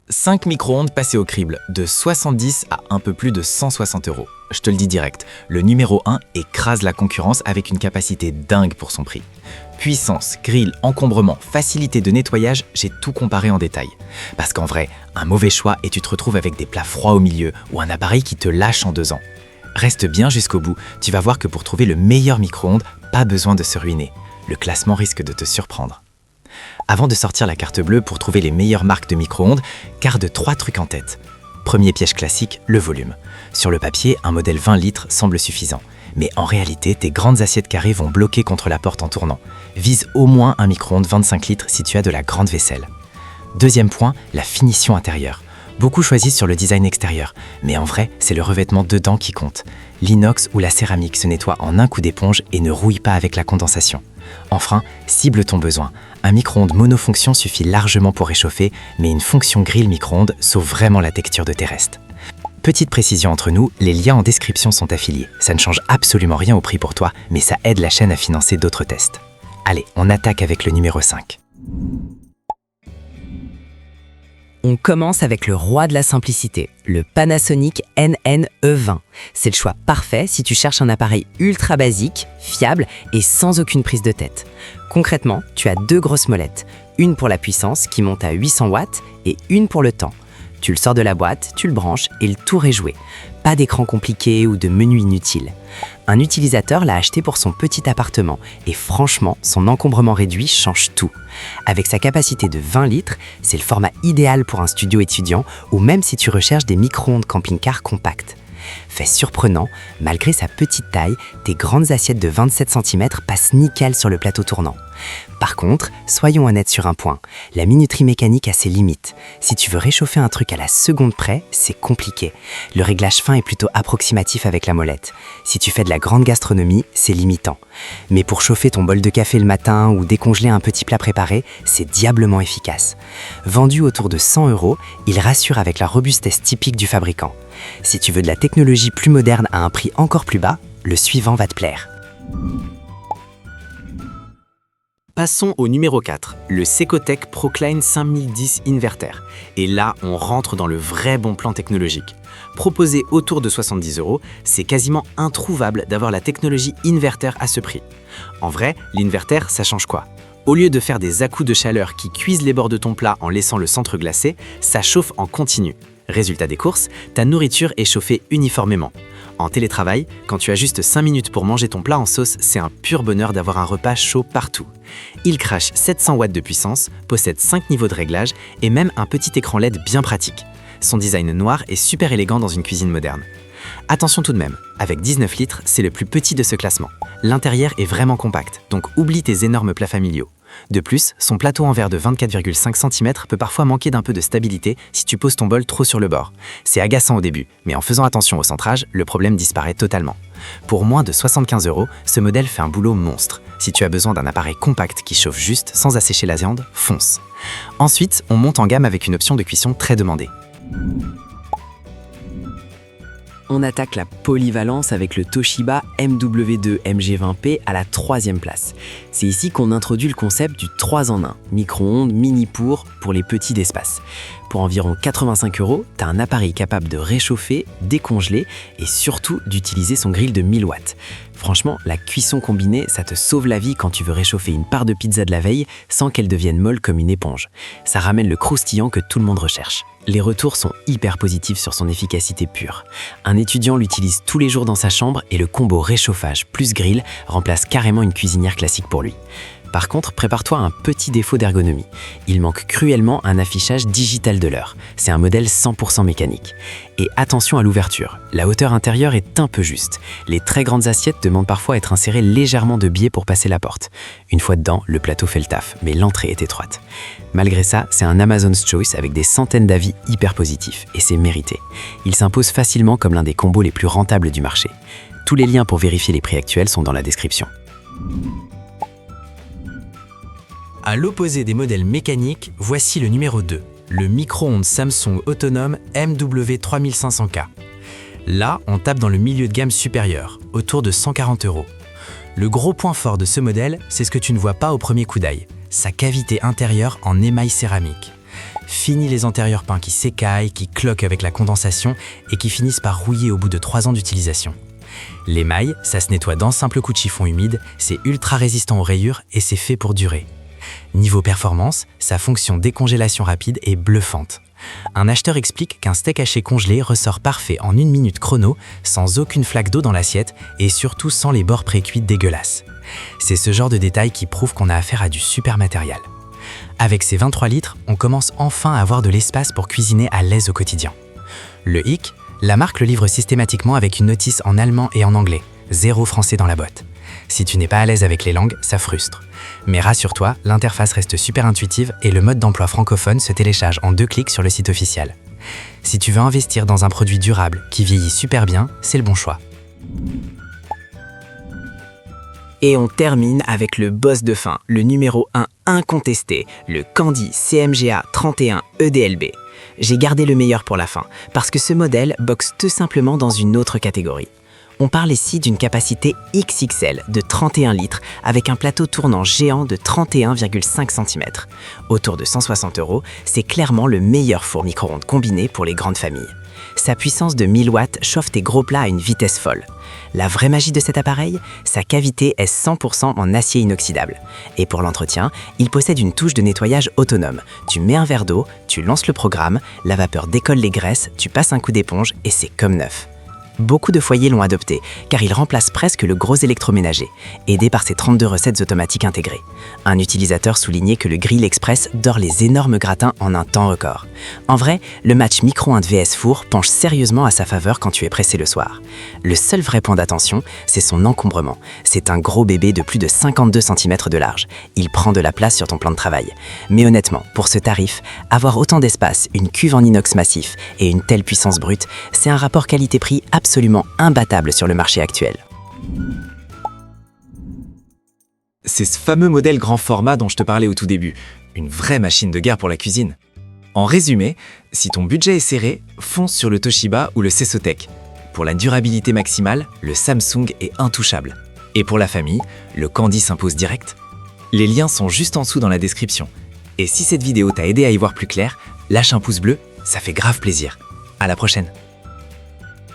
5 micro-ondes passés au crible, de 70 à un peu plus de 160 euros. Je te le dis direct, le numéro 1 écrase la concurrence avec une capacité dingue pour son prix. Puissance, grille, encombrement, facilité de nettoyage, j'ai tout comparé en détail. Parce qu'en vrai, un mauvais choix et tu te retrouves avec des plats froids au milieu ou un appareil qui te lâche en 2 ans. Reste bien jusqu'au bout, tu vas voir que pour trouver le meilleur micro-ondes, pas besoin de se ruiner. Le classement risque de te surprendre. Avant de sortir la carte bleue pour trouver les meilleures marques de micro-ondes, garde 3 trucs en tête. Premier piège classique, le volume. Sur le papier, un modèle 20 litres semble suffisant. Mais en réalité, tes grandes assiettes carrées vont bloquer contre la porte en tournant. Vise au moins un micro-ondes 25 litres si tu as de la grande vaisselle. Deuxième point, la finition intérieure. Beaucoup choisissent sur le design extérieur, mais en vrai, c'est le revêtement dedans qui compte. L'inox ou la céramique se nettoie en un coup d'éponge et ne rouille pas avec la condensation. Enfin, cible ton besoin. Un micro-ondes monofonction suffit largement pour réchauffer, mais une fonction grille micro-ondes sauve vraiment la texture de tes restes. Petite précision entre nous, les liens en description sont affiliés. Ça ne change absolument rien au prix pour toi, mais ça aide la chaîne à financer d'autres tests. Allez, on attaque avec le numéro 5. On commence avec le roi de la simplicité, le Panasonic NN-E20. C'est le choix parfait si tu cherches un appareil ultra basique, fiable et sans aucune prise de tête. Concrètement, tu as 2 grosses molettes, une pour la puissance qui monte à 800 watts et une pour le temps. Tu le sors de la boîte, tu le branches et le tour est joué. Pas d'écran compliqué ou de menu inutile. Un utilisateur l'a acheté pour son petit appartement et franchement, son encombrement réduit change tout. Avec sa capacité de 20 litres, c'est le format idéal pour un studio étudiant ou même si tu recherches des micro-ondes camping-car compacts. Fait surprenant, malgré sa petite taille, tes grandes assiettes de 27 cm passent nickel sur le plateau tournant. Par contre, soyons honnêtes sur un point, la minuterie mécanique a ses limites. Si tu veux réchauffer un truc à la seconde près, c'est compliqué. Le réglage fin est plutôt approximatif avec la molette. Si tu fais de la grande gastronomie, c'est limitant. Mais pour chauffer ton bol de café le matin ou décongeler un petit plat préparé, c'est diablement efficace. Vendu autour de 100 euros, il rassure avec la robustesse typique du fabricant. Si tu veux de la technologie plus moderne à un prix encore plus bas, le suivant va te plaire. Passons au numéro 4, le Secotech Procline 5010 Inverter. Et là, on rentre dans le vrai bon plan technologique. Proposé autour de 70 euros, c'est quasiment introuvable d'avoir la technologie inverter à ce prix. En vrai, l'inverter, ça change quoi ? Au lieu de faire des à-coups de chaleur qui cuisent les bords de ton plat en laissant le centre glacé, ça chauffe en continu. Résultat des courses, ta nourriture est chauffée uniformément. En télétravail, quand tu as juste 5 minutes pour manger ton plat en sauce, c'est un pur bonheur d'avoir un repas chaud partout. Il crache 700 watts de puissance, possède 5 niveaux de réglage et même un petit écran LED bien pratique. Son design noir est super élégant dans une cuisine moderne. Attention tout de même, avec 19 litres, c'est le plus petit de ce classement. L'intérieur est vraiment compact, donc oublie tes énormes plats familiaux. De plus, son plateau en verre de 24,5 cm peut parfois manquer d'un peu de stabilité si tu poses ton bol trop sur le bord. C'est agaçant au début, mais en faisant attention au centrage, le problème disparaît totalement. Pour moins de 75 euros, ce modèle fait un boulot monstre. Si tu as besoin d'un appareil compact qui chauffe juste sans assécher la viande, fonce. Ensuite, on monte en gamme avec une option de cuisson très demandée. On attaque la polyvalence avec le Toshiba MW2 MG20P à la 3e place. C'est ici qu'on introduit le concept du 3 en 1, micro-ondes mini pour les petits d'espace. Pour environ 85 euros, tu as un appareil capable de réchauffer, décongeler et surtout d'utiliser son grill de 1000 watts. Franchement, la cuisson combinée, ça te sauve la vie quand tu veux réchauffer une part de pizza de la veille sans qu'elle devienne molle comme une éponge. Ça ramène le croustillant que tout le monde recherche. Les retours sont hyper positifs sur son efficacité pure. Un étudiant l'utilise tous les jours dans sa chambre et le combo réchauffage plus grill remplace carrément une cuisinière classique pour lui. Par contre, prépare-toi à un petit défaut d'ergonomie. Il manque cruellement un affichage digital de l'heure. C'est un modèle 100% mécanique. Et attention à l'ouverture. La hauteur intérieure est un peu juste. Les très grandes assiettes demandent parfois à être insérées légèrement de biais pour passer la porte. Une fois dedans, le plateau fait le taf, mais l'entrée est étroite. Malgré ça, c'est un Amazon's Choice avec des centaines d'avis hyper positifs. Et c'est mérité. Il s'impose facilement comme l'un des combos les plus rentables du marché. Tous les liens pour vérifier les prix actuels sont dans la description. À l'opposé des modèles mécaniques, voici le numéro 2, le micro-ondes Samsung autonome MW3500K. Là, on tape dans le milieu de gamme supérieur, autour de 140 euros. Le gros point fort de ce modèle, c'est ce que tu ne vois pas au premier coup d'œil, sa cavité intérieure en émail céramique. Fini les antérieurs peints qui s'écaillent, qui cloquent avec la condensation et qui finissent par rouiller au bout de 3 ans d'utilisation. L'émail, ça se nettoie d'un simple coup de chiffon humide, c'est ultra résistant aux rayures et c'est fait pour durer. Niveau performance, sa fonction décongélation rapide est bluffante. Un acheteur explique qu'un steak haché congelé ressort parfait en 1 minute chrono, sans aucune flaque d'eau dans l'assiette et surtout sans les bords pré-cuits dégueulasses. C'est ce genre de détail qui prouve qu'on a affaire à du super matériel. Avec ses 23 litres, on commence enfin à avoir de l'espace pour cuisiner à l'aise au quotidien. Le hic, la marque le livre systématiquement avec une notice en allemand et en anglais, 0 français dans la boîte. Si tu n'es pas à l'aise avec les langues, ça frustre. Mais rassure-toi, l'interface reste super intuitive et le mode d'emploi francophone se télécharge en 2 clics sur le site officiel. Si tu veux investir dans un produit durable qui vieillit super bien, c'est le bon choix. Et on termine avec le boss de fin, le numéro 1 incontesté, le Candy CMGA 31 EDLB. J'ai gardé le meilleur pour la fin, parce que ce modèle boxe tout simplement dans une autre catégorie. On parle ici d'une capacité XXL de 31 litres avec un plateau tournant géant de 31,5 cm. Autour de 160 €, c'est clairement le meilleur four micro-ondes combiné pour les grandes familles. Sa puissance de 1000 watts chauffe tes gros plats à une vitesse folle. La vraie magie de cet appareil, sa cavité est 100% en acier inoxydable. Et pour l'entretien, il possède une touche de nettoyage autonome. Tu mets un verre d'eau, tu lances le programme, la vapeur décolle les graisses, tu passes un coup d'éponge et c'est comme neuf. Beaucoup de foyers l'ont adopté, car il remplace presque le gros électroménager, aidé par ses 32 recettes automatiques intégrées. Un utilisateur soulignait que le Grill Express dore les énormes gratins en un temps record. En vrai, le match micro-ondes vs four penche sérieusement à sa faveur quand tu es pressé le soir. Le seul vrai point d'attention, c'est son encombrement. C'est un gros bébé de plus de 52 cm de large. Il prend de la place sur ton plan de travail. Mais honnêtement, pour ce tarif, avoir autant d'espace, une cuve en inox massif et une telle puissance brute, c'est un rapport qualité-prix absolument imbattable sur le marché actuel. C'est ce fameux modèle grand format dont je te parlais au tout début, une vraie machine de guerre pour la cuisine. En résumé, si ton budget est serré, fonce sur le Toshiba ou le Sesotec. Pour la durabilité maximale, le Samsung est intouchable. Et pour la famille, le Candy s'impose direct. Les liens sont juste en dessous dans la description. Et si cette vidéo t'a aidé à y voir plus clair, lâche un pouce bleu, ça fait grave plaisir. À la prochaine.